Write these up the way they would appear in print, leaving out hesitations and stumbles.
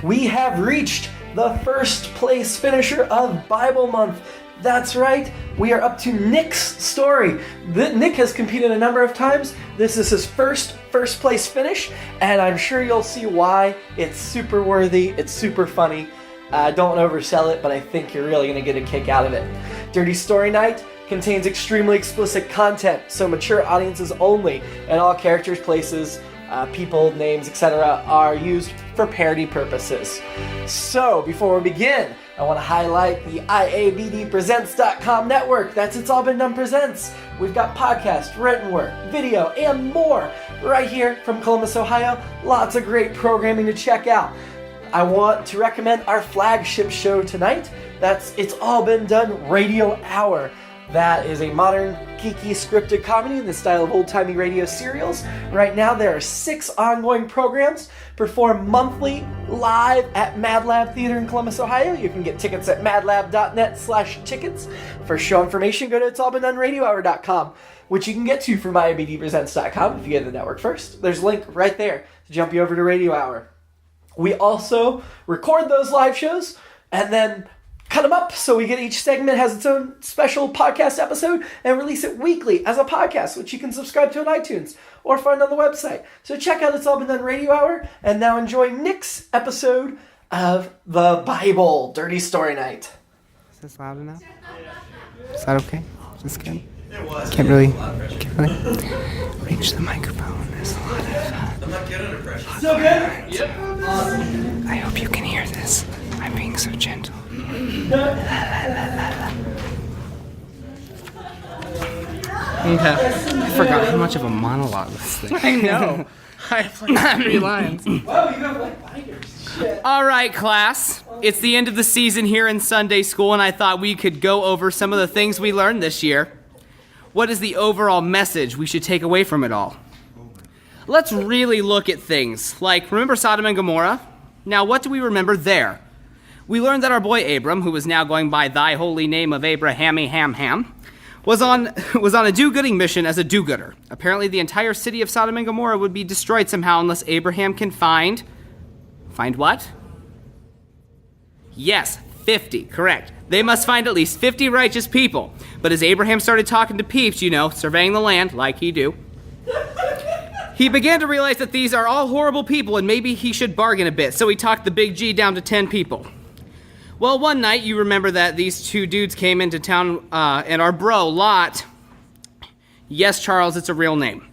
we have reached the first place finisher of Bible Month. That's right, we are up to Nick's story. Nick has competed a number of times. This is his first place finish, and I'm sure you'll see why. It's super worthy, it's super funny. Don't oversell it, but I think you're really going to get a kick out of it. Dirty Story Night contains extremely explicit content, so mature audiences only, and all characters, places, people, names, etc. are used for parody purposes. So, before we begin, I want to highlight the IABDpresents.com network. That's It's All Been Done Presents. We've got podcast, written work, video, and more right here from Columbus, Ohio. Lots of great programming to check out. I want to recommend our flagship show tonight. That's It's All Been Done Radio Hour. That is a modern, geeky, scripted comedy in the style of old-timey radio serials. Right now, there are 6 ongoing programs performed monthly live at Mad Lab Theater in Columbus, Ohio. You can get tickets at madlab.net/tickets. For show information, go to itsallbeendoneradiohour.com, which you can get to from IABDpresents.com if you get the network first. There's a link right there to jump you over to Radio Hour. We also record those live shows and then cut them up so we get each segment has its own special podcast episode and release it weekly as a podcast, which you can subscribe to on iTunes or find on the website. So check out It's All Been Done Radio Hour, and now enjoy Nick's episode of the Bible, Dirty Story Night. Is this loud enough? Is that okay? Is this good? It was. Can't really reach the microphone. There's a lot of... I'm not good under pressure. So good? Yep. I hope you can hear this. I'm being so gentle. Okay. I forgot how much of a monologue this thing. I know. I played 3 lines. Wow, you have like binders. Shit. All right, class. It's the end of the season here in Sunday School, and I thought we could go over some of the things we learned this year. What is the overall message we should take away from it all? Let's really look at things like, remember Sodom and Gomorrah? Now, what do we remember there? We learned that our boy Abram, who was now going by thy holy name of Abrahammy Ham, was on a do-gooding mission as a do-gooder. Apparently, the entire city of Sodom and Gomorrah would be destroyed somehow unless Abraham can find what? Yes, 50, correct. They must find at least 50 righteous people. But as Abraham started talking to peeps, surveying the land, like he do, he began to realize that these are all horrible people and maybe he should bargain a bit. So he talked the big G down to 10 people. Well, one night, you remember that these 2 dudes came into town, and our bro, Lot... Yes, Charles, it's a real name.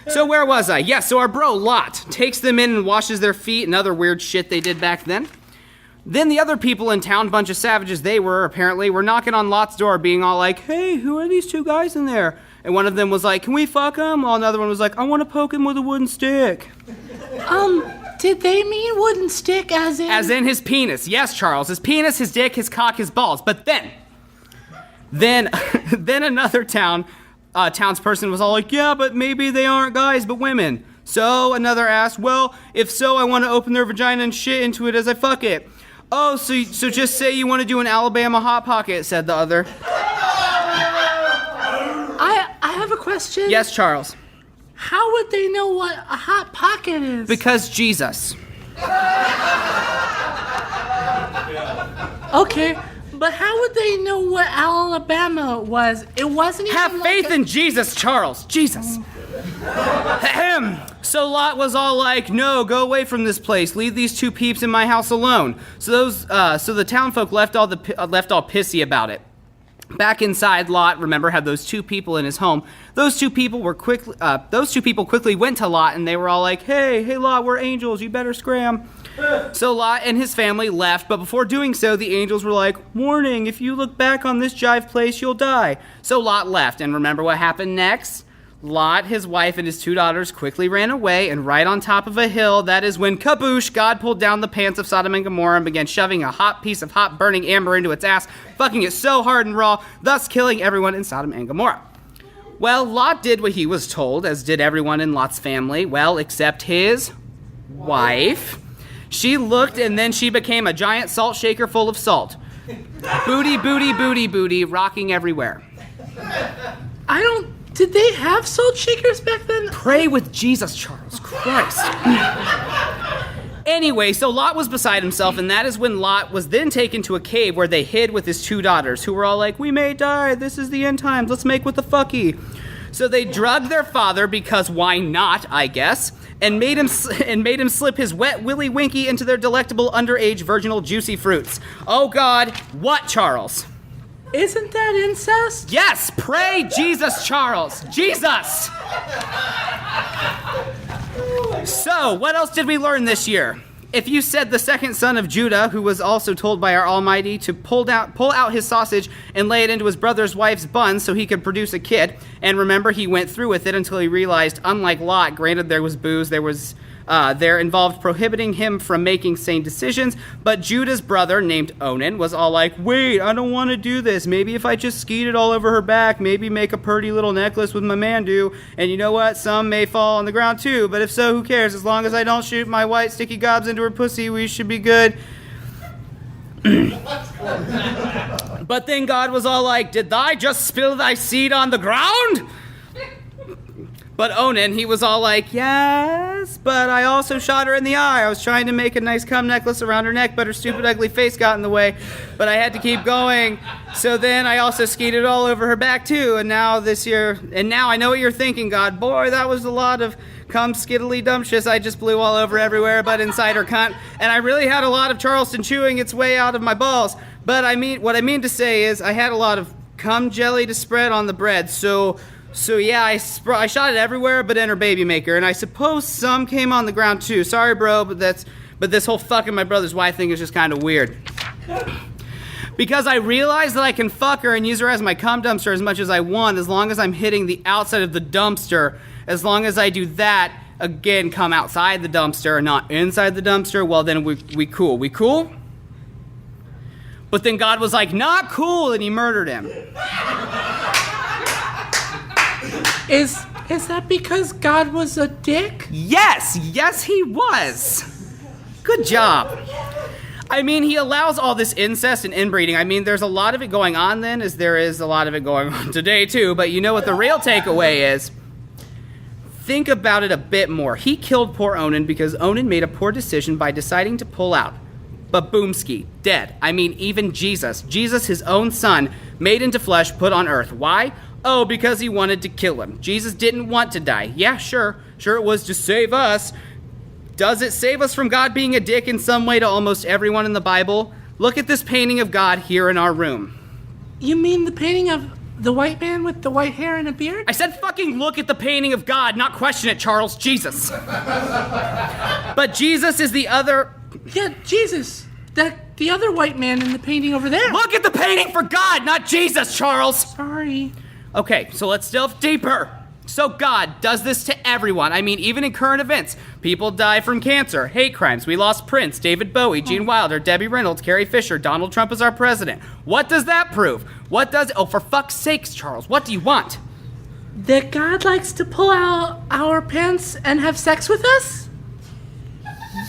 So where was I? Yes, so our bro, Lot, takes them in and washes their feet and other weird shit they did back then. Then the other people in town, bunch of savages they were knocking on Lot's door, being all like, hey, who are these 2 guys in there? And one of them was like, can we fuck him? While another one was like, I want to poke him with a wooden stick. Did they mean wooden stick as in? As in his penis. Yes, Charles. His penis, his dick, his cock, his balls. But then another townsperson was all like, yeah, but maybe they aren't guys, but women. So another asked, well, if so, I want to open their vagina and shit into it as I fuck it. Oh, so just say you want to do an Alabama Hot Pocket, said the other. I have a question. Yes, Charles. How would they know what a Hot Pocket is? Because Jesus. Okay, but how would they know what Alabama was? It wasn't even Have faith in Jesus, Charles. Jesus. Ahem. So Lot was all like, no, go away from this place. Leave these 2 peeps in my house alone. So the townfolk left all pissy about it. Back inside, Lot, remember, had those 2 people in his home. Those two people quickly went to Lot, and they were all like, hey, Lot, we're angels. You better scram. So Lot and his family left, but before doing so, the angels were like, warning, if you look back on this jive place, you'll die. So Lot left, and remember what happened next? Lot, his wife, and his 2 daughters quickly ran away, and right on top of a hill, that is when, kaboosh, God pulled down the pants of Sodom and Gomorrah and began shoving a hot piece of hot burning amber into its ass, fucking it so hard and raw, thus killing everyone in Sodom and Gomorrah. Well, Lot did what he was told, as did everyone in Lot's family, well, except his wife. She looked, and then she became a giant salt shaker full of salt. Booty, booty, booty, booty, rocking everywhere. Did they have salt shakers back then? Pray with Jesus, Charles Christ. Anyway, so Lot was beside himself, and that is when Lot was then taken to a cave where they hid with his 2 daughters, who were all like, we may die, this is the end times, let's make what the fucky. So they drugged their father, because why not, I guess, and made him slip his wet willy winky into their delectable underage virginal juicy fruits. Oh God, what, Charles? Isn't that incest? Yes, pray Jesus, Charles. Jesus! So, what else did we learn this year? If you said the second son of Judah, who was also told by our Almighty to pull out his sausage and lay it into his brother's wife's buns so he could produce a kid, and remember, he went through with it until he realized, unlike Lot, granted there was booze, there involved prohibiting him from making sane decisions, but Judah's brother, named Onan, was all like, wait, I don't want to do this. Maybe if I just skeeted all over her back, maybe make a pretty little necklace with my mandu, and you know what? Some may fall on the ground too, but if so, who cares? As long as I don't shoot my white sticky gobs into her pussy, we should be good. But then God was all like, did I just spill thy seed on the ground? But Onan, he was all like, yes, but I also shot her in the eye. I was trying to make a nice cum necklace around her neck, but her stupid, ugly face got in the way. But I had to keep going. So then I also skeeted all over her back, too. And now I know what you're thinking, God. Boy, that was a lot of cum skiddly dumptious I just blew all over everywhere but inside her cunt. And I really had a lot of Charleston chewing its way out of my balls. But what I mean to say is I had a lot of cum jelly to spread on the bread. So yeah, I shot it everywhere but in her baby maker, and I suppose some came on the ground too. Sorry, bro, but this whole fucking my brother's wife thing is just kind of weird. Because I realized that I can fuck her and use her as my cum dumpster as much as I want, as long as I'm hitting the outside of the dumpster. As long as I do that, again, come outside the dumpster and not inside the dumpster, well then we cool. We cool? But then God was like, not cool, and he murdered him. Is that because God was a dick? Yes, he was. Good job. I mean, he allows all this incest and inbreeding. I mean, there's a lot of it going on then, as there is a lot of it going on today too, but you know what the real takeaway is? Think about it a bit more. He killed poor Onan because Onan made a poor decision by deciding to pull out. But boomski, dead. I mean, even Jesus, his own son, made into flesh, put on earth. Why? Oh, because he wanted to kill him. Jesus didn't want to die. Yeah, sure it was to save us. Does it save us from God being a dick in some way to almost everyone in the Bible? Look at this painting of God here in our room. You mean the painting of the white man with the white hair and a beard? I said fucking look at the painting of God, not question it, Charles. Jesus. But Jesus is the other... Yeah, Jesus. The other white man in the painting over there. Look at the painting for God, not Jesus, Charles. Sorry. Okay, so let's delve deeper. So God does this to everyone. I mean, even in current events, people die from cancer, hate crimes. We lost Prince, David Bowie, Gene Wilder, Debbie Reynolds, Carrie Fisher, Donald Trump is our president. What does that prove? Oh, for fuck's sakes, Charles, what do you want? That God likes to pull out our pants and have sex with us?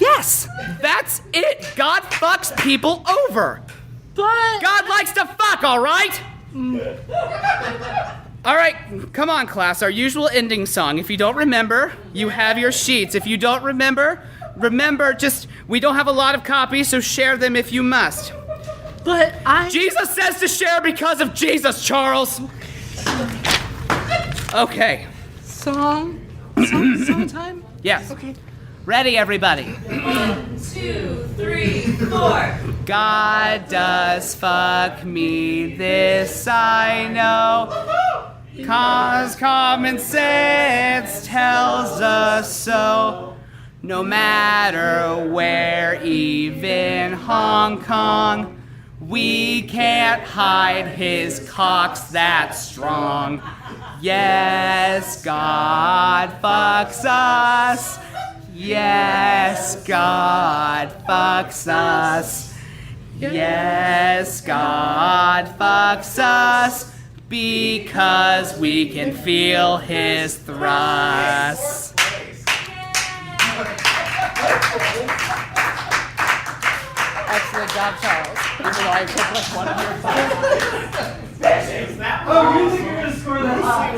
Yes, that's it. God fucks people over. But... God likes to fuck, all right? All right, come on, class. Our usual ending song. If you don't remember, you have your sheets. If you don't remember, we don't have a lot of copies, so share them if you must. But Jesus says to share because of Jesus, Charles. Okay. Song time? Yes. Okay. Ready, everybody. 1, 2, 3, 4. God does fuck me, this I know, 'cause common sense tells us so. No matter where, even Hong Kong, we can't hide his cock's that strong. Yes, God fucks us. Yes, God fucks us. Yes, God fucks us because we can feel his thrust. Excellent job, Charles. Even though I took like one of your five. Oh, you think you're gonna score that high?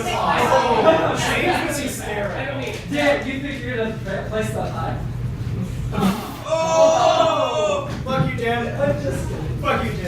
Yeah, you think you're gonna place that high? Cam. I'm just kidding. Fuck you, Jim.